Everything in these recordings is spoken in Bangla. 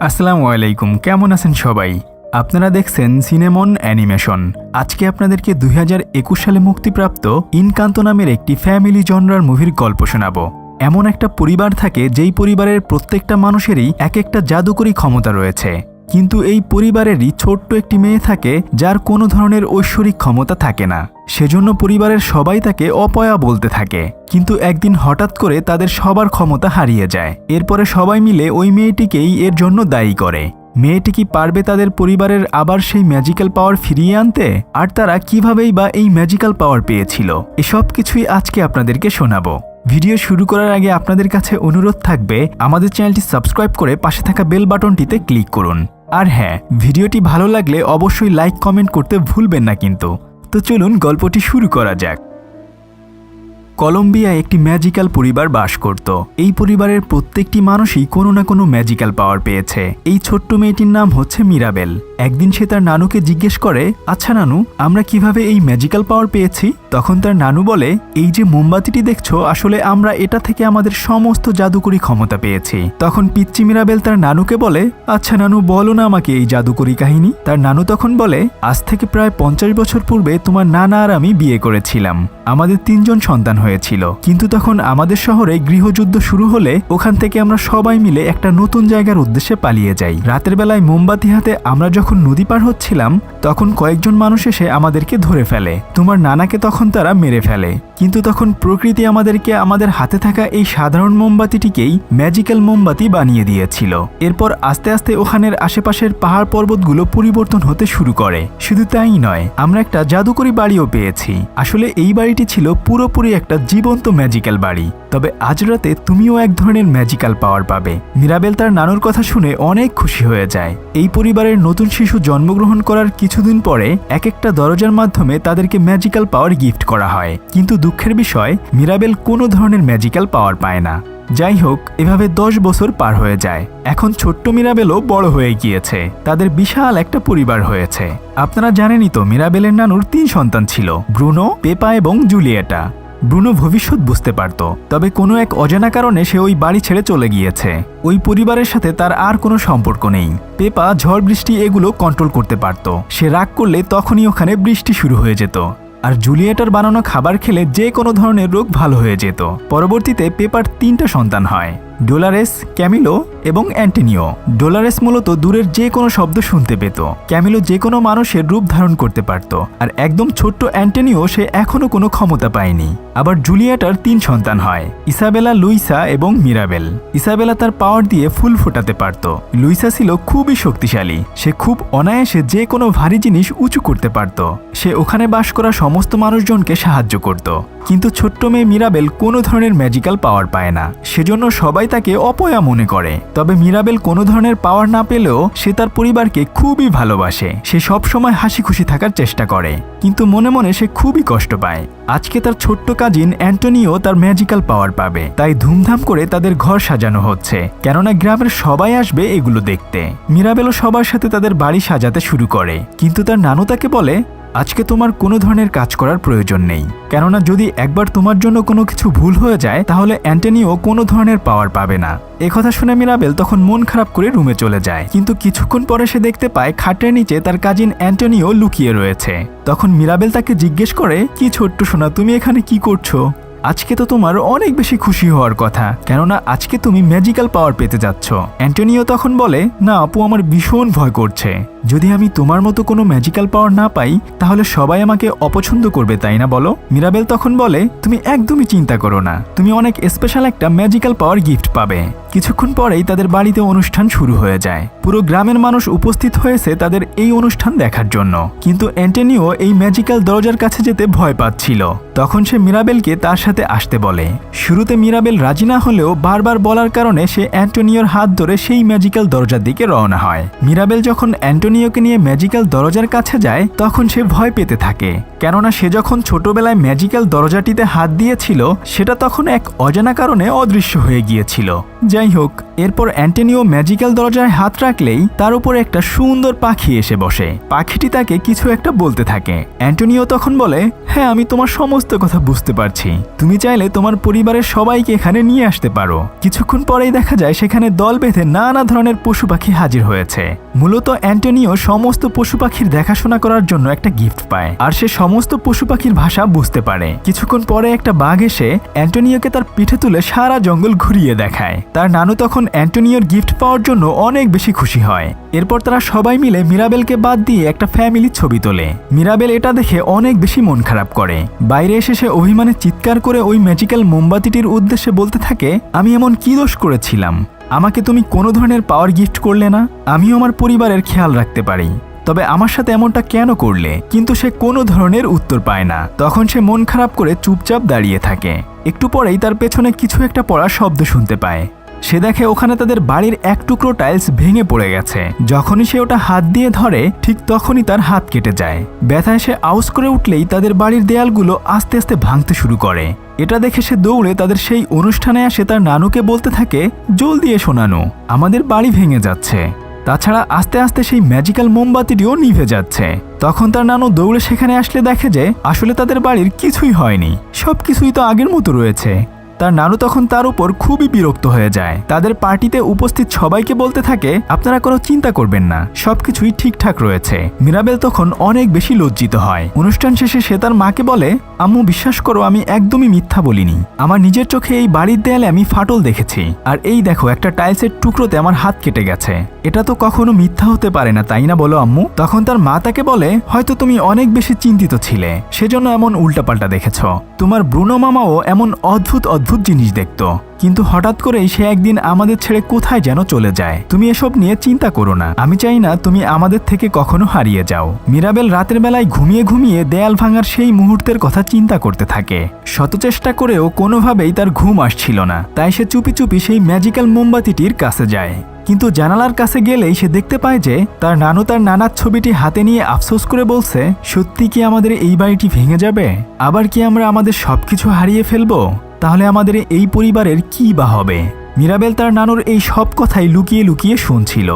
আসসালামু আলাইকুম, কেমন আছেন সবাই? আপনারা দেখছেন সিনেমন অ্যানিমেশন। আজকে আপনাদেরকে 2021 সালে মুক্তিপ্রাপ্ত ইনকান্তো নামের একটি ফ্যামিলি জনরার মুভির গল্প শোনাবো। এমন একটা পরিবার থাকে যেই পরিবারের প্রত্যেকটা মানুষেরই এক একটা জাদুকরী ক্ষমতা রয়েছে, কিন্তু এই পরিবারেরই ছোট্ট একটি মেয়ে থাকে যার কোনো ধরনের ঐশ্বরিক ক্ষমতা থাকে না। সেজন্য পরিবারের সবাই তাকে অপয়া বলতে থাকে। কিন্তু একদিন হঠাৎ করে তাদের সবার ক্ষমতা হারিয়ে যায়। এরপরে সবাই মিলে ওই মেয়েটিকেই এর জন্য দায়ী করে। মেয়েটি কি পারবে তাদের পরিবারের আবার সেই ম্যাজিক্যাল পাওয়ার ফিরিয়ে আনতে? আর তারা কিভাবেই বা এই ম্যাজিক্যাল পাওয়ার পেয়েছিল, এসব কিছুই আজকে আপনাদেরকে শোনাবো। ভিডিও শুরু করার আগে আপনাদের কাছে অনুরোধ থাকবে আমাদের চ্যানেলটি সাবস্ক্রাইব করে পাশে থাকা বেল বাটনটিতে ক্লিক করুন। আর হ্যাঁ, ভিডিওটি ভালো লাগলে অবশ্যই লাইক কমেন্ট করতে ভুলবেন না কিন্তু। তো চলুন গল্পটি শুরু করা যাক। কলম্বিয়ায় একটি ম্যাজিক্যাল পরিবার বাস করত। এই পরিবারের প্রত্যেকটি মানুষই কোনো না কোনো ম্যাজিক্যাল পাওয়ার পেয়েছে। এই ছোট্ট মেয়েটির নাম হচ্ছে মিরাবেল। একদিন সে তার নানুকে জিজ্ঞেস করে, আচ্ছা নানু, আমরা কিভাবে এই ম্যাজিক্যাল পাওয়ার পেয়েছি? তখন তার নানু বলে, এই যে মোমবাতিটি দেখছো, আসলে আমরা এটা থেকে আমাদের সমস্ত জাদুকরী ক্ষমতা পেয়েছি। তখন পিচ্চি মিরাবেল তার নানুকে বলে, আচ্ছা নানু, বলো না আমাকে এই জাদুকরী কাহিনী। তার নানু তখন বলে, আজ থেকে প্রায় 50 বছর পূর্বে তোমার নানা আর আমি বিয়ে করেছিলাম। আমাদের 3 জন সন্তান হয়েছিল, কিন্তু তখন আমাদের শহরে গৃহযুদ্ধ শুরু হলে ওখান থেকে আমরা সবাই মিলে একটা নতুন জায়গার উদ্দেশ্যে পালিয়ে যাই। রাতের বেলায় মোমবাতি হাতে আমরা যখন নদী পার হচ্ছিলাম, তখন কয়েকজন মানুষ এসে আমাদেরকে ধরে ফেলে। তোমার নানাকে তখন তারা মেরে ফেলে। কিন্তু তখন প্রকৃতি আমাদেরকে আমাদের হাতে থাকা এই সাধারণ মোমবাতিটিকেই ম্যাজিক্যাল মোমবাতি বানিয়ে দিয়েছিল। এরপর আস্তে আস্তে ওখানের আশেপাশের পাহাড় পর্বতগুলো পরিবর্তন হতে শুরু করে। শুধু তাই নয়, আমরা একটা জাদুকরী বাড়িও পেয়েছি। আসলে এই বাড়িটি ছিল পুরোপুরি একটা জীবন্ত ম্যাজিক্যাল বাড়ি। তবে আজ রাতে তুমিও এক ধরনের ম্যাজিক্যাল পাওয়ার পাবে। মিরাবেল তার নানুর কথা শুনে অনেক খুশি হয়ে যায়। এই পরিবারের নতুন শিশু জন্মগ্রহণ করার কিছুদিন পরে এক একটা দরজার মাধ্যমে তাদেরকে ম্যাজিক্যাল পাওয়ার গিফট করা হয়। কিন্তু দুঃখের বিষয়, মিরাবেল কোনো ধরনের ম্যাজিক্যাল পাওয়ার পায় না। যাই হোক, এভাবে 10 বছর পার হয়ে যায়। এখন ছোট্ট মিরাবেলও বড় হয়ে গিয়েছে। তাদের বিশাল একটা পরিবার হয়েছে। আপনারা জানেনই তো, মিরাবেলের নানুর 3 সন্তান ছিল, ব্রুনো, পেপা এবং জুলিয়েটা। ব্রুনো ভবিষ্যৎ বুঝতে পারত, তবে কোনো এক অজানা কারণে সে ওই বাড়ি ছেড়ে চলে গিয়েছে। ওই পরিবারের সাথে তার আর কোনো সম্পর্ক নেই। পেপা ঝড় বৃষ্টি এগুলো কন্ট্রোল করতে পারত। সে রাগ করলে তখনই ওখানে বৃষ্টি শুরু হয়ে যেত। আর জুলিয়েটার বানানো খাবার খেলে যে কোনো ধরনের রোগ ভালো হয়ে যেত। পরবর্তীতে পেপার 3টা সন্তান হয়, ডোলারেস, ক্যামিলো এবং অ্যান্টনিও। ডোলারেস মূলত দূরের যে কোনো শব্দ শুনতে পেত। ক্যামিলো যে কোনো মানুষের রূপ ধারণ করতে পারত। আর একদম ছোট্ট অ্যান্টনিও, সে এখনো কোনো ক্ষমতা পায়নি। আবার জুলিয়েটার 3 সন্তান হয়, ইসাবেলা, লুইসা এবং মিরাবেল। ইসাবেলা তার পাওয়ার দিয়ে ফুল ফোটাতে পারত। লুইসা ছিল খুবই শক্তিশালী। সে খুব অনায়াসে যে কোনো ভারী জিনিস উঁচু করতে পারত। সে ওখানে বাস করা সমস্ত মানুষজনকে সাহায্য করত। কিন্তু ছোট্ট মেয়ে মিরাবেল কোনো ধরনের ম্যাজিক্যাল পাওয়ার পায় না। সেজন্য সবাই তাকে অপয়া মনে করে। তবে মিরাবেল কোনো ধরনের পাওয়ার না পেলেও সে তার পরিবারকে খুবই ভালোবাসে। সে সব সময় হাসি খুশি থাকার চেষ্টা করে, কিন্তু মনে মনে সে খুবই কষ্ট পায়। আজকে তার ছোট্ট কাজিন অ্যান্টনিও তার ম্যাজিক্যাল পাওয়ার পাবে, তাই ধুমধাম করে তাদের ঘর সাজানো হচ্ছে, কেননা গ্রামের সবাই আসবে এগুলো দেখতে। মিরাবেলও সবার সাথে তাদের বাড়ি সাজাতে শুরু করে, কিন্তু তার নানু তাকে বলে, আজকে তোমার কোনো ধরনের কাজ করার প্রয়োজন নেই, কেননা যদি একবার তোমার জন্য কোনো কিছু ভুল হয়ে যায় তাহলে অ্যান্টনিও কোনো ধরনের পাওয়ার পাবে না। একথা শুনে মিরাবেল তখন মন খারাপ করে রুমে চলে যায়। কিন্তু কিছুক্ষণ পরে সে দেখতে পায় খাটের নিচে তার কাজিন অ্যান্টনিও লুকিয়ে রয়েছে। তখন মিরাবেল তাকে জিজ্ঞেস করে, কি ছোট্ট সোনা, তুমি এখানে কি করছো? আজকে তো তোমার অনেক বেশি খুশি হওয়ার কথা, কেননা আজকে তুমি ম্যাজিক্যাল পাওয়ার পেতে যাচ্ছ। অ্যান্টনিও তখন বলে, না আপু, আমার ভীষণ ভয় করছে। যদি আমি তোমার মতো কোনো ম্যাজিক্যাল পাওয়ার না পাই তাহলে সবাই আমাকে অপছন্দ করবে, তাই না বলো? মিরাবেল তখন বলে, তুমি একদমই চিন্তা করো না, তুমি অনেক স্পেশাল একটা ম্যাজিক্যাল পাওয়ার গিফট পাবে। কিছুক্ষণ পরেই তাদের বাড়িতে অনুষ্ঠান শুরু হয়ে যায়। পুরো গ্রামের মানুষ উপস্থিত হয়েছে তাদের এই অনুষ্ঠান দেখার জন্য। কিন্তু অ্যান্টনিও এই ম্যাজিক্যাল দরজার কাছে যেতে ভয় পাচ্ছিল। তখন সে মিরাবেলকে তার সাথে আসতে বলে। শুরুতে মিরাবেল রাজি না হলেও বারবার বলার কারণে সে অ্যান্টনিওর হাত ধরে সেই ম্যাজিক্যাল দরজার দিকে রওনা হয়। মিরাবেল যখন অ্যান্টনিওকে নিয়ে ম্যাজিক্যাল দরজার কাছে যায় তখন সে ভয় পেতে থাকে, কেননা সে যখন ছোটবেলায় ম্যাজিক্যাল দরজাটিতে হাত দিয়েছিল সেটা তখন এক অজানা কারণে অদৃশ্য হয়ে গিয়েছিল। যাই হোক, এরপর অ্যান্টনিও ম্যাজিক্যাল দরজায় হাত রাখলেই তার উপর একটা সুন্দর পাখি এসে বসে। পাখিটি তাকে কিছু একটা বলতে থাকে। অ্যান্টনিও তখন বলে, হ্যাঁ, আমি তোমার সমস্ত কথা বুঝতে পারছি, তুমি চাইলে তোমার পরিবারের সবাইকে এখানে নিয়ে আসতে পারো। কিছুক্ষণ পরেই দেখা যায় সেখানে দল বেঁধে নানা ধরনের পশু পাখি হাজির হয়েছে। মূলত অ্যান্টোনিও সমস্ত পশু পাখির দেখাশোনা করার জন্য একটা গিফট পায়, আর সে সমস্ত পশু পাখির ভাষা বুঝতে পারে। কিছুক্ষণ পরে একটা বাঘ এসে অ্যান্টোনিওকে তার পিঠে তুলে সারা জঙ্গল ঘুরিয়ে দেখায়। তার নানু তখন অ্যান্টোনিওর গিফট পাওয়ার জন্য অনেক বেশি খুশি হয়। এরপর তারা সবাই মিলে মিরাবেলকে বাদ দিয়ে একটা ফ্যামিলির ছবি তোলে। মিরাবেল এটা দেখে অনেক বেশি মন খারাপ করে। বাইরে এসে সে অভিমানে চিৎকার করে ওই ম্যাজিক্যাল মোমবাতিটির উদ্দেশ্যে বলতে থাকে, আমি এমন কি দোষ করেছিলাম? আমাকে তুমি কোনো ধরনের পাওয়ার গিফট করলে না? আমিও আমার পরিবারের খেয়াল রাখতে পারি, তবে আমার সাথে এমনটা কেন করলে? কিন্তু সে কোনো ধরনের উত্তর পায় না। তখন সে মন খারাপ করে চুপচাপ দাঁড়িয়ে থাকে। একটু পরেই তার পেছনে কিছু একটা পড়ার শব্দ শুনতে পায়। সে দেখে ওখানে তাদের বাড়ির এক টুকরো টাইলস ভেঙে পড়ে গেছে। যখনই সে ওটা হাত দিয়ে ধরে ঠিক তখনই তার হাত কেটে যায়। ব্যথায় সে আউজ করে উঠলেই তাদের বাড়ির দেয়ালগুলো আস্তে আস্তে ভাঙতে শুরু করে। এটা দেখে সে দৌড়ে তাদের সেই অনুষ্ঠানে আসে তার নানুকে বলতে থাকে, জলদি এসো নানু, আমাদের বাড়ি ভেঙে যাচ্ছে। তাছাড়া আস্তে আস্তে সেই ম্যাজিক্যাল মোমবাতিটিও নিভে যাচ্ছে। তখন তার নানু দৌড়ে সেখানে আসলে দেখে যে আসলে তাদের বাড়ির কিছুই হয়নি, সবকিছুই তো আগের মতো রয়েছে। তার নানু তখন তার উপর খুবই বিরক্ত হয়ে যায়। তাদের পার্টিতে উপস্থিত সবাইকে বলতে থাকে, আপনারা কোনো চিন্তা করবেন না, সবকিছুই ঠিকঠাক রয়েছে। মিরাবেল তখন অনেক বেশি লজ্জিত হয়। অনুষ্ঠান শেষে সে তার মাকে বলে, আম্মু বিশ্বাস করো, আমি একদমই মিথ্যা বলিনি। আমার নিজের চোখে এই বাড়ির দেয়ালে আমি ফাটল দেখেছি, আর এই দেখো একটা টাইলসের টুকরোতে আমার হাত কেটে গেছে। এটা তো কখনো মিথ্যা হতে পারে না, তাই না বলো আম্মু? তখন তার মা তাকে বলে, হয়তো তুমি অনেক বেশি চিন্তিত ছিলে, সেজন্য এমন উল্টাপাল্টা দেখেছ। তোমার ব্রুনো মামাও এমন অদ্ভুত অদ্ভুত জিনিস দেখত, কিন্তু হঠাৎ করেই সে একদিন আমাদের ছেড়ে কোথায় যেন চলে যায়। তুমি এসব নিয়ে চিন্তা করো না, আমি চাই না তুমি আমাদের থেকে কখনো হারিয়ে যাও। মিরাবেল রাতের বেলায় ঘুমিয়ে ঘুমিয়ে দেয়াল ভাঙার সেই মুহূর্তের কথা চিন্তা করতে থাকে। শত চেষ্টা করেও কোনোভাবেই তার ঘুম আসছিল না। তাই সে চুপি চুপি সেই ম্যাজিক্যাল মোমবাতিটির কাছে যায়। কিন্তু জানালার কাছে গেলেই সে দেখতে পায় যে তার নানু তার নানার ছবিটি হাতে নিয়ে আফসোস করে বলছে, সত্যি কি আমাদের এই বাড়িটি ভেঙে যাবে? আবার কি আমরা আমাদের সবকিছু হারিয়ে ফেলবো? তাহলে আমাদের এই পরিবারের কি বা হবে? মিরাবেল তার নানুর এই সব কথাই লুকিয়ে লুকিয়ে শুনছিল।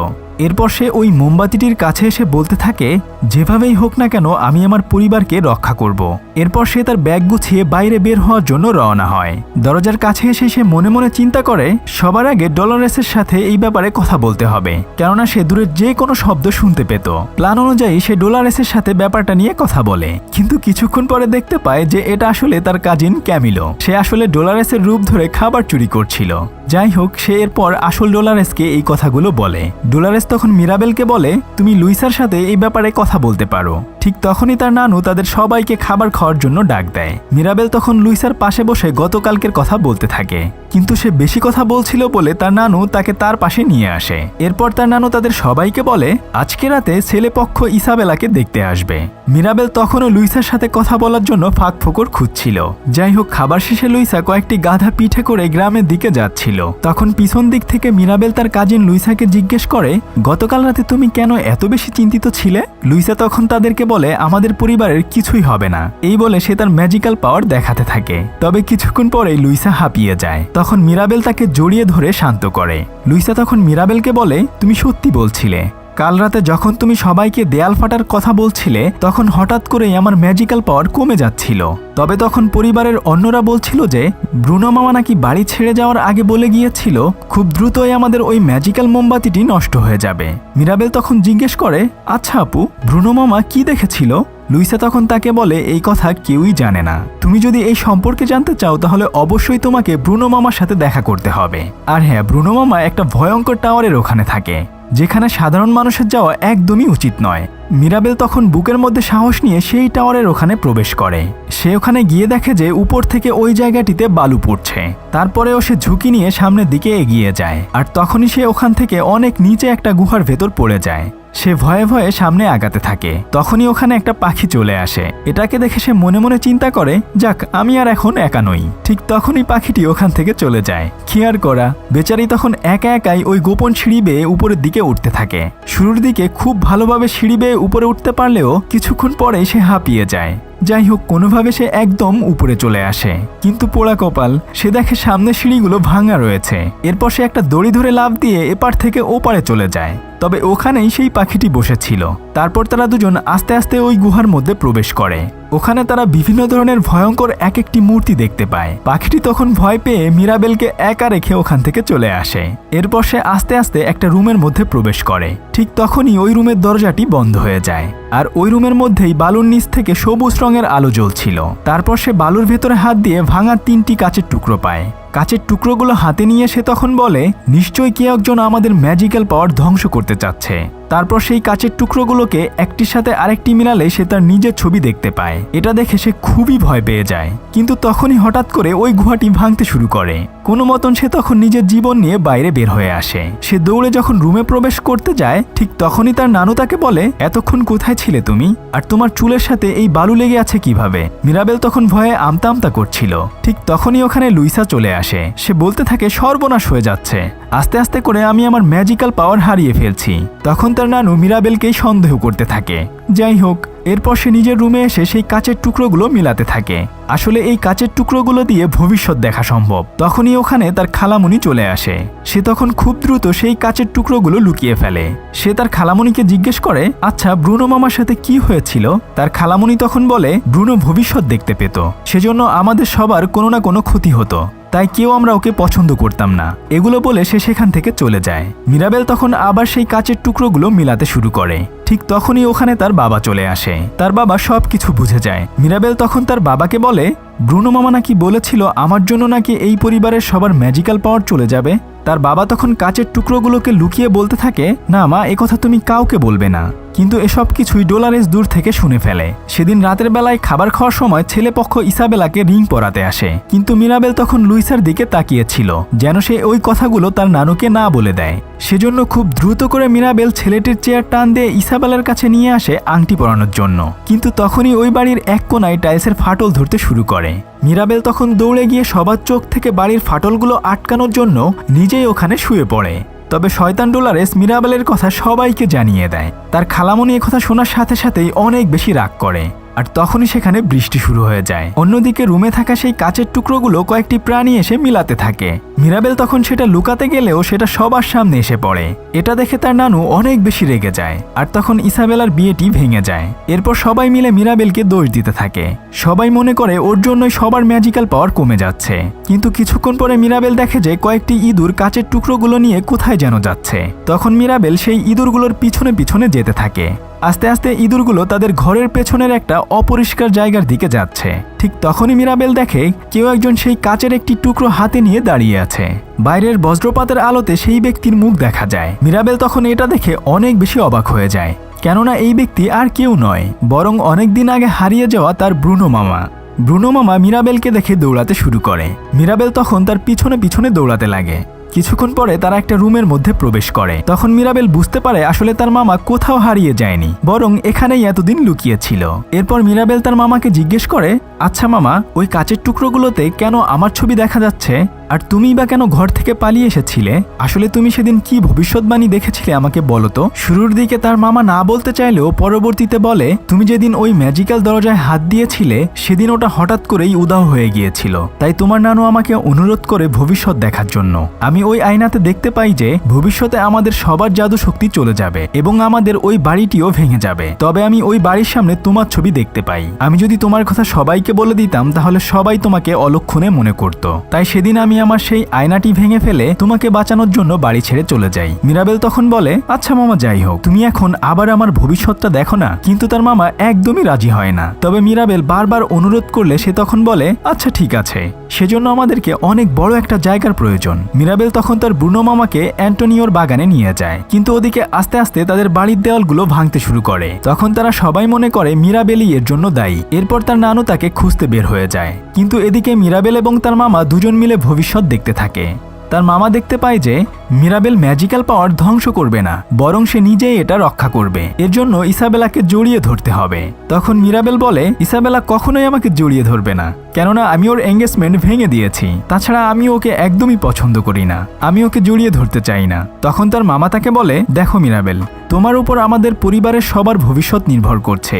এরপর সে ওই মোমবাতিটির কাছে এসে বলতে থাকে, যেভাবেই হোক না কেন আমি আমার পরিবারকে রক্ষা করব। এরপর সে তার ব্যাগ গুছিয়ে বাইরে বের হওয়ার জন্য রওনা হয়। দরজার কাছে এসে সে মনে মনে চিন্তা করে, সবার আগে ডলোরেসের সাথে এই ব্যাপারে কথা বলতে হবে, কেননা সে দূরের যে কোনো শব্দ শুনতে পেত। প্ল্যান অনুযায়ী সে ডলোরেসের সাথে ব্যাপারটা নিয়ে কথা বলে, কিন্তু কিছুক্ষণ পরে দেখতে পায় যে এটা আসলে তার কাজিন ক্যামিলো। সে আসলে ডলোরেসের রূপ ধরে খাবার চুরি করছিল। যাই হোক, সে এরপর আসল ডলোরেসকে এই কথাগুলো বলে। ডলোরেস তখন মিরাবেলকে বলে, তুমি লুইসার সাথে এই ব্যাপারে কথা বলতে পারো। ঠিক তখনই তার নানু তাদের সবাইকে খাবার খাওয়ার জন্য ডাক দেয়। মিরাবেল তখন লুইসার পাশে বসে গতকালকের কথা বলতে থাকে, কিন্তু সে বেশি কথা বলছিল বলে তার নানু তাকে তার পাশে নিয়ে আসে। এরপর তার নানু তাদের সবাইকে বলে, আজকে রাতে ছেলেপক্ষ ইসাবেলাকে দেখতে আসবে। মিরাবেল তখনও লুইসার সাথে কথা বলার জন্য ফাঁক ফোকর খুঁজছিল। যাই হোক, খাবার শেষে লুইসা কয়েকটি গাধা পিঠে করে গ্রামের দিকে যাচ্ছিল। তখন পিছন দিক থেকে মিরাবেল তার কাজিন লুইসাকে জিজ্ঞেস করে, গতকাল রাতে তুমি কেন এত বেশি চিন্তিত ছিলে? লুইসা তখন তাদেরকে বলে, আমাদের পরিবারের কিছুই হবে না। এই বলে সে তার ম্যাজিক্যাল পাওয়ার দেখাতে থাকে। তবে কিছুক্ষণ পরেই লুইসা হাঁপিয়ে যায়। তখন মিরাবেল তাকে জড়িয়ে ধরে শান্ত করে। লুইসা তখন মিরাবেলকে বলে, তুমি সত্যি বলছিলে, কাল রাতে যখন তুমি সবাইকে দেয়াল ফাটার কথা বলছিলে তখন হঠাৎ করেই আমার ম্যাজিক্যাল পাওয়ার কমে যাচ্ছিল। তবে তখন পরিবারের অন্যরা বলছিল যে ব্রুনো মামা নাকি বাড়ি ছেড়ে যাওয়ার আগে বলে গিয়েছিল খুব দ্রুতই আমাদের ওই ম্যাজিক্যাল মোমবাতিটি নষ্ট হয়ে যাবে। মিরাবেল তখন জিজ্ঞেস করে, আচ্ছা আপু, ব্রুনো মামা কি দেখেছিল? লুইসা তখন তাকে বলে, এই কথা কেউই জানে না। তুমি যদি এই সম্পর্কে জানতে চাও তাহলে অবশ্যই তোমাকে ব্রুনো মামার সাথে দেখা করতে হবে। আর হ্যাঁ, ব্রুনো মামা একটা ভয়ঙ্কর টাওয়ারের ওখানে থাকে, যেখানে সাধারণ মানুষের যাওয়া একদমই উচিত নয়। মিরাবেল তখন বুকের মধ্যে সাহস নিয়ে সেই টাওয়ারের ওখানে প্রবেশ করে। সে ওখানে গিয়ে দেখে যে উপর থেকে ওই জায়গাটিতে বালু পড়ছে। তারপরেও সে ঝুঁকি নিয়ে সামনের দিকে এগিয়ে যায়, আর তখনই সে ওখান থেকে অনেক নিচে একটা গুহার ভেতর পড়ে যায়। সে ভয়ে ভয়ে সামনে আগাতে থাকে। তখনই ওখানে একটা পাখি চলে আসে। এটাকে দেখে সে মনে মনে চিন্তা করে, যাক, আমি আর এখন একা নই। ঠিক তখনই পাখিটি ওখান থেকে চলে যায়। কি আর করা, বেচারি তখন একা একাই ওই গোপন সিঁড়ি বেয়ে উপরের দিকে উঠতে থাকে। শুরুর দিকে খুব ভালোভাবে সিঁড়ি বেয়ে উপরে উঠতে পারলেও কিছুক্ষণ পরে সে হাঁপিয়ে যায়। যাই হোক, কোনোভাবে সে একদম উপরে চলে আসে, কিন্তু পোড়া কপাল, সে দেখে সামনে সিঁড়িগুলো ভাঙা রয়েছে। এরপর সে একটা দড়ি ধরে লাফ দিয়ে এপার থেকে ওপারে চলে যায়। তবে ওখানেই সেই পাখিটি বসেছিল। তারপর তারা দুজন আস্তে আস্তে ওই গুহার মধ্যে প্রবেশ করে। ওখানে তারা বিভিন্ন ধরনের ভয়ঙ্কর এক একটি মূর্তি দেখতে পায়। পাখিটি তখন ভয় পেয়ে মিরাবেলকে একা রেখে ওখান থেকে চলে আসে। এরপর সে আস্তে আস্তে একটা রুমের মধ্যে প্রবেশ করে। ঠিক তখনই ওই রুমের দরজাটি বন্ধ হয়ে যায়, আর ওই রুমের মধ্যেই বালুর নিচ থেকে সবুজ রঙের আলো জ্বলছিল। তারপর সে বালুর ভেতরে হাত দিয়ে ভাঙা 3টি কাচের টুকরো পায়। কাচের টুকরোগুলো হাতে নিয়ে সে তখন বলে, নিশ্চয়ই কেউ একজন আমাদের ম্যাজিক্যাল পাওয়ার ধ্বংস করতে চাচ্ছে। তারপর সেই কাচের টুকরোগুলোকে একটির সাথে আরেকটি মিলালে সে তার নিজের ছবি দেখতে পায়। এটা দেখে সে খুবই ভয় পেয়ে যায়। কিন্তু তখনই হঠাৎ করে ওই গুহাটি ভাঙতে শুরু করে। কোনো মতন সে তখন নিজের জীবন নিয়ে বাইরে বের হয়ে আসে। সে দৌড়ে যখন রুমে প্রবেশ করতে যায়, ঠিক তখনই তার নানু তাকে বলে, এতক্ষণ কোথায় ছিলে তুমি, আর তোমার চুলের সাথে এই বালু লেগে আছে কিভাবে? মিরাবেল তখন ভয়ে আমতা আমতা করছিল। ঠিক তখনই ওখানে লুইসা চলে আসে। সে বলতে থাকে, সর্বনাশ হয়ে যাচ্ছে, আস্তে আস্তে করে আমি আমার ম্যাজিক্যাল পাওয়ার হারিয়ে ফেলছি। তখন তার নানু মিরাবেলকেই সন্দেহ করতে থাকে। যাই হোক, এরপর সে নিজের রুমে এসে সেই কাচের টুকরোগুলো মিলাতে থাকে। আসলে এই কাচের টুকরোগুলো দিয়ে ভবিষ্যৎ দেখা সম্ভব। তখনই ওখানে তার খালামণি চলে আসে। সে তখন খুব দ্রুত সেই কাচের টুকরোগুলো লুকিয়ে ফেলে। সে তার খালামণিকে জিজ্ঞেস করে, আচ্ছা ব্রুনো মামার সাথে কি হয়েছিল? তার খালামণি তখন বলে, ব্রুনো ভবিষ্যৎ দেখতে পেত, সেজন্য আমাদের সবার কোনো না কোনো ক্ষতি হতো, তাই কেউ আমরা ওকে পছন্দ করতাম না। এগুলো বলে সে সেখান থেকে চলে যায়। মিরাবেল তখন আবার সেই কাচের টুকরোগুলো মিলাতে শুরু করে। ঠিক তখনই ওখানে তার বাবা চলে আসে। তার বাবা সবকিছু বুঝে যায়। মিরাবেল তখন তার বাবাকে বলে, ব্রুনো মামা নাকি বলেছিল আমার জন্য নাকি এই পরিবারের সবার ম্যাজিক্যাল পাওয়ার চলে যাবে। তার বাবা তখন কাচের টুকরোগুলোকে লুকিয়ে বলতে থাকে, না মা, একথা তুমি কাউকে বলবে না। কিন্তু এসব কিছুই ডোলারেস দূর থেকে শুনে ফেলে। সেদিন রাতের বেলায় খাবার খাওয়ার সময় ছেলেপক্ষ ইসাবেলাকে রিং পরাতে আসে, কিন্তু মিরাবেল তখন লুইসার দিকে তাকিয়েছিল, যেন সে ওই কথাগুলো তার নানুকে না বলে দেয়। সেজন্য খুব দ্রুত করে মিরাবেল ছেলেটির চেয়ার টান দিয়ে ইসাবেলার কাছে নিয়ে আসে আংটি পরানোর জন্য। কিন্তু তখনই ওই বাড়ির এক কোনায় টাইলসের ফাটল ধরতে শুরু করে। মিরাবেল তখন দৌড়ে গিয়ে সবার চোখ থেকে বাড়ির ফাটলগুলো আটকানোর জন্য নিজেই ওখানে শুয়ে পড়ে। তবে শয়তান ডোলারেস মিরাবেলের কথা সবাইকে জানিয়ে দেয়। তার খালামণি কথা শোনার সাথে সাথেই অনেক বেশি রাগ করে, আর তখনই সেখানে বৃষ্টি শুরু হয়ে যায়। অন্যদিকে রুমে থাকা সেই কাচের টুকরোগুলো কয়েকটি প্রাণী এসে মিলাতে থাকে। মিরাবেল তখন সেটা লুকাতে গেলেও সেটা সবার সামনে এসে পড়ে। এটা দেখে তার নানু অনেক বেশি রেগে যায়, আর তখন ইসাবেলার বিয়েটি ভেঙে যায়। এরপর সবাই মিলে মিরাবেলকে দোষ দিতে থাকে। সবাই মনে করে ওর জন্যই সবার ম্যাজিক্যাল পাওয়ার কমে যাচ্ছে। কিন্তু কিছুক্ষণ পরে মিরাবেল দেখে যে কয়েকটি ইঁদুর কাচের টুকরোগুলো নিয়ে কোথায় যেন যাচ্ছে। তখন মিরাবেল সেই ইঁদুরগুলোর পিছনে পিছনে যেতে থাকে। আস্তে আস্তে ইঁদুরগুলো তাদের ঘরের পেছনের একটা অপরিষ্কার জায়গার দিকে যাচ্ছে। ঠিক তখনই মিরাবেল দেখে কেউ একজন সেই কাচের একটি টুকরো হাতে নিয়ে দাঁড়িয়ে আছে। বাইরের বজ্রপাতের আলোতে সেই ব্যক্তির মুখ দেখা যায়। মিরাবেল তখন এটা দেখে অনেক বেশি অবাক হয়ে যায়, কেননা এই ব্যক্তি আর কেউ নয়, বরং অনেক দিন আগে হারিয়ে যাওয়া তার ব্রুনো মামা। ব্রুনো মামা মিরাবেলকে দেখে দৌড়াতে শুরু করে। মিরাবেল তখন তার পিছনে পিছনে দৌড়াতে লাগে। কিছুক্ষণ পরে তারা একটা রুমের মধ্যে প্রবেশ করে। তখন মিরাবেল বুঝতে পারে আসলে তার মামা কোথাও হারিয়ে যায়নি, বরং এখানেই এতদিন লুকিয়েছিল। এরপর মিরাবেল তার মামাকে জিজ্ঞেস করে, আচ্ছা মামা, ওই কাচের টুকরোগুলোতে কেন আমার ছবি দেখা যাচ্ছে, আর তুমিই বা কেন ঘর থেকে পালিয়ে এসেছিলে? আসলে তুমি সেদিন কি ভবিষ্যৎবাণী দেখেছিলে আমাকে বলো তো? শুরুর দিকে তার মামা না বলতে চাইলেও পরবর্তীতে বলে, তুমি যেদিন ওই ম্যাজিক্যাল দরজায় হাত দিয়েছিলে সেদিন ওটা হঠাৎ করেই উধাও হয়ে গিয়েছিল। তাই তোমার নানু আমাকে অনুরোধ করে ভবিষ্যৎ দেখার জন্য। আমি ওই আয়নাতে দেখতে পাই যে ভবিষ্যতে আমাদের সবার জাদু শক্তি চলে যাবে এবং আমাদের ওই বাড়িটিও ভেঙে যাবে। তবে আমি ওই বাড়ির সামনে তোমার ছবি দেখতে পাই। আমি যদি তোমার কথা সবাইকে বলে দিতাম তাহলে সবাই তোমাকে অলক্ষণে মনে করত। তাই সেদিন আমি আমার সেই আয়নাটি ভেঙে ফেলে তোমাকে বাঁচানোর জন্য বাড়ি ছেড়ে চলে যাই। মিরাবেল তখন বলে, আচ্ছা মামা, যাই হোক, তুমি এখন আবার আমার ভবিষ্যৎটা দেখো না। কিন্তু তার মামা একদমই রাজি হয় না। তবে মিরাবেল বারবার অনুরোধ করলে সে তখন বলে, আচ্ছা ঠিক আছে, সেজন্য আমাদেরকে অনেক বড় একটা জায়গার প্রয়োজন। মিরাবেল তখন তার ব্রুনো মামাকে অ্যান্টোনিওর বাগানে নিয়ে যায়, কিন্তু ওদিকে আস্তে আস্তে তাদের বাড়ির দেওয়ালগুলো ভাঙতে শুরু করে। তখন তারা সবাই মনে করে মিরাবেলই এর জন্য দায়ী। এরপর তার নানু তাকে খুঁজতে বের হয়ে যায়। কিন্তু এদিকে মিরাবেল এবং তার মামা দুজন মিলে ভবিষ্যৎ দেখতে থাকে। তার মামা দেখতে পায় যে মিরাবেল ম্যাজিক্যাল পাওয়ার ধ্বংস করবে না, বরং সে নিজেই এটা রক্ষা করবে। এর জন্য ইসাবেলাকে জড়িয়ে ধরতে হবে। তখন মিরাবেল বলে, ইসাবেলা কখনোই আমাকে জড়িয়ে ধরবে না, কেননা আমি ওর এঙ্গেজমেন্ট ভেঙে দিয়েছি। তাছাড়া আমি ওকে একদমই পছন্দ করি না, আমি ওকে জড়িয়ে ধরতে চাই না। তখন তার মামা তাকে বলে, দেখো মিরাবেল, তোমার উপর আমাদের পরিবারের সবার ভবিষ্যৎ নির্ভর করছে।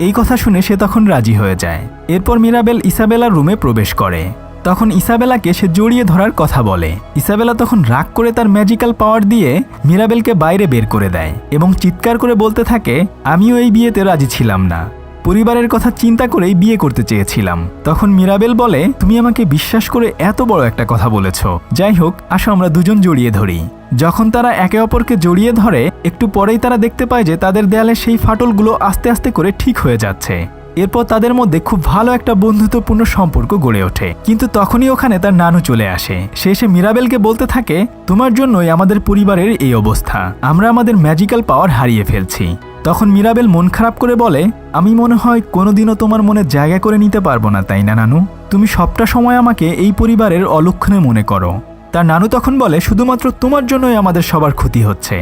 এই কথা শুনে সে তখন রাজি হয়ে যায়। এরপর মিরাবেল ইসাবেলার রুমে প্রবেশ করে। তখন ইসাবেলাকে সে জড়িয়ে ধরার কথা বলে। ইসাবেলা তখন রাগ করে তার ম্যাজিক্যাল পাওয়ার দিয়ে মিরাবেলকে বাইরে বের করে দেয় এবং চিৎকার করে বলতে থাকে, আমিও এই বিয়েতে রাজি ছিলাম না, পরিবারের কথা চিন্তা করেই বিয়ে করতে চেয়েছিলাম। তখন মিরাবেল বলে, তুমি আমাকে বিশ্বাস করে এত বড় একটা কথা বলেছ, যাই হোক আসো আমরা দুজন জড়িয়ে ধরি। যখন তারা একে অপরকে জড়িয়ে ধরে একটু পরেই তারা দেখতে পায় যে তাদের দেয়ালে সেই ফাটলগুলো আস্তে আস্তে করে ঠিক হয়ে যাচ্ছে। এরপর তাদের মধ্যে খুব ভালো একটা বন্ধুত্বপূর্ণ সম্পর্ক গড়ে ওঠে। কিন্তু তখনই ওখানে তার নানু চলে আসে। সে এসে মিরাবেলকে বলতে থাকে, তোমার জন্যই আমাদের পরিবারের এই অবস্থা, আমরা আমাদের ম্যাজিক্যাল পাওয়ার হারিয়ে ফেলছি। তখন মিরাবেল মন খারাপ করে বলে, আমি মনে হয় কোনোদিনও তোমার মনে জায়গা করে নিতে পারবো না, তাই না নানু? তুমি সবটা সময় আমাকে এই পরিবারের অলক্ষণে মনে করো। তার নানু তখন বলে, শুধুমাত্র তোমার জন্যই আমাদের সবার ক্ষতি হচ্ছে।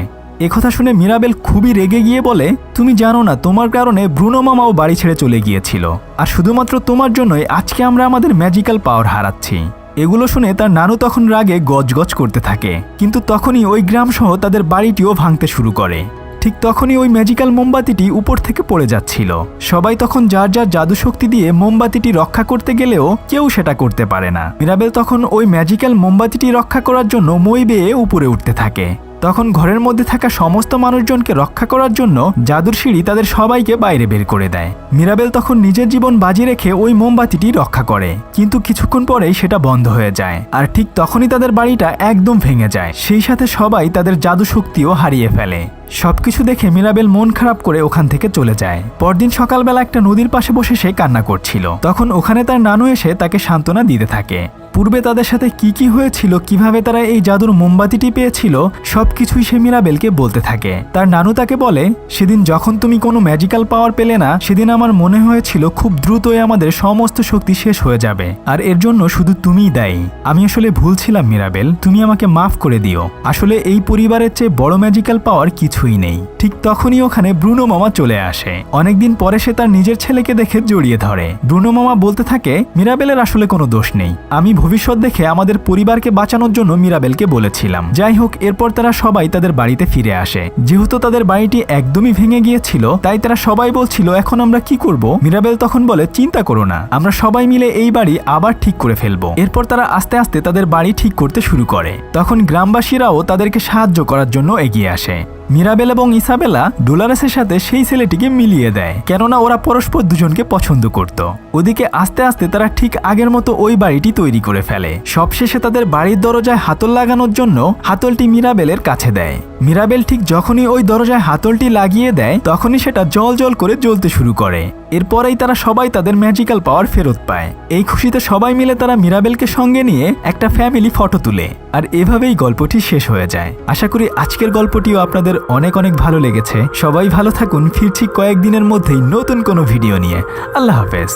একথা শুনে মিরাবেল খুবই রেগে গিয়ে বলে, তুমি জানো না তোমার কারণে ব্রুনো মামাও বাড়ি ছেড়ে চলে গিয়েছিল, আর শুধুমাত্র তোমার জন্যই আজকে আমরা আমাদের ম্যাজিক্যাল পাওয়ার হারাচ্ছি। এগুলো শুনে তার নানু তখন রাগে গজগজ করতে থাকে। কিন্তু তখনই ওই গ্রাম সহ তাদের বাড়িটিও ভাঙতে শুরু করে। ঠিক তখনই ওই ম্যাজিক্যাল মোমবাতিটি উপর থেকে পড়ে যাচ্ছিল। সবাই তখন যার যার জাদু শক্তি দিয়ে মোমবাতিটি রক্ষা করতে গেলেও কেউ সেটা করতে পারে না। মিরাবেল তখন ওই ম্যাজিক্যাল মোমবাতিটি রক্ষা করার জন্য মই বেয়ে উপরে উঠতে থাকে। তখন ঘরের মধ্যে থাকা সমস্ত মানুষজনকে রক্ষা করার জন্য জাদুর সিঁড়ি তাদের সবাইকে বাইরে বের করে দেয়। মিরাবেল তখন নিজের জীবন বাজি রেখে ওই মোমবাতিটি রক্ষা করে, কিন্তু কিছুক্ষণ পরেই সেটা বন্ধ হয়ে যায়। আর ঠিক তখনই তাদের বাড়িটা একদম ভেঙে যায়। সেই সাথে সবাই তাদের জাদু শক্তিও হারিয়ে ফেলে। সবকিছু দেখে মিরাবেল মন খারাপ করে ওখান থেকে চলে যায়। পরদিন সকালবেলা একটা নদীর পাশে বসে সে কান্না করছিল। তখন ওখানে তার নানু এসে তাকে সান্ত্বনা দিতে থাকে। পূর্বে তাদের সাথে কি কি হয়েছিল, কিভাবে তারা এই জাদুর মোমবাতিটি পেয়েছিল, সবকিছুই সে মিরাবেলকে বলতে থাকে। তার নানু তাকে বলে, সেদিন যখন তুমি কোনো ম্যাজিক্যাল পাওয়ার পেলে না, সেদিন আমার মনে হয়েছিল খুব দ্রুতই আমাদের সমস্ত শক্তি শেষ হয়ে যাবে, আর এর জন্য শুধু তুমিই দায়ী। আমি আসলে ভুল ছিলাম মিরাবেল, তুমি আমাকে মাফ করে দিও। আসলে এই পরিবারের চেয়ে বড় ম্যাজিক্যাল পাওয়ার কিছুই নেই। ঠিক তখনই ওখানে ব্রুনো মামা চলে আসে। অনেকদিন পরে সে তার নিজের ছেলেকে দেখে জড়িয়ে ধরে। ব্রুনো মামা বলতে থাকে, মিরাবেলের আসলে কোনো দোষ নেই, আমি ভবিষ্যৎ দেখে আমাদের পরিবারকে বাঁচানোর জন্য মিরাবেলকে বলেছিলাম। যাই হোক, এরপর তারা সবাই তাদের বাড়িতে ফিরে আসে। যেহেতু তাদের বাড়িটি একদমই ভেঙে গিয়েছিল, তাই তারা সবাই বলছিল এখন আমরা কি করব। মিরাবেল তখন বলে, চিন্তা করো না, আমরা সবাই মিলে এই বাড়ি আবার ঠিক করে ফেলবো। এরপর তারা আস্তে আস্তে তাদের বাড়ি ঠিক করতে শুরু করে। তখন গ্রামবাসীরাও তাদেরকে সাহায্য করার জন্য এগিয়ে আসে। মিরাবেল এবং ইসাবেলা ডোলারেসের সাথে সেই ছেলেটিকে মিলিয়ে দেয়, কেননা ওরা পরস্পর দুজনকে পছন্দ করত। ওদিকে আস্তে আস্তে তারা ঠিক আগের মতো ওই বাড়িটি তৈরি করে ফেলে। সবশেষে তাদের বাড়ির দরজায় হাতল লাগানোর জন্য হাতলটি মিরাবেলের কাছে দেয়। মিরাবেল ঠিক যখনই ওই দরজায় হাতলটি লাগিয়ে দেয়, তখনই সেটা জল জল করে জ্বলতে শুরু করে। এরপরেই তারা সবাই তাদের ম্যাজিক্যাল পাওয়ার ফেরত পায়। এই খুশিতে সবাই মিলে তারা মিরাবেলকে সঙ্গে নিয়ে একটা ফ্যামিলি ফটো তুলে। আর এভাবেই গল্পটি শেষ হয়ে যায়। আশা করি আজকের গল্পটিও আপনাদের অনেক অনেক ভালো লেগেছে। সবাই ভালো থাকুন, ফিরছি কয়েকদিনের মধ্যেই নতুন কোনো ভিডিও নিয়ে। আল্লাহ হাফেজ।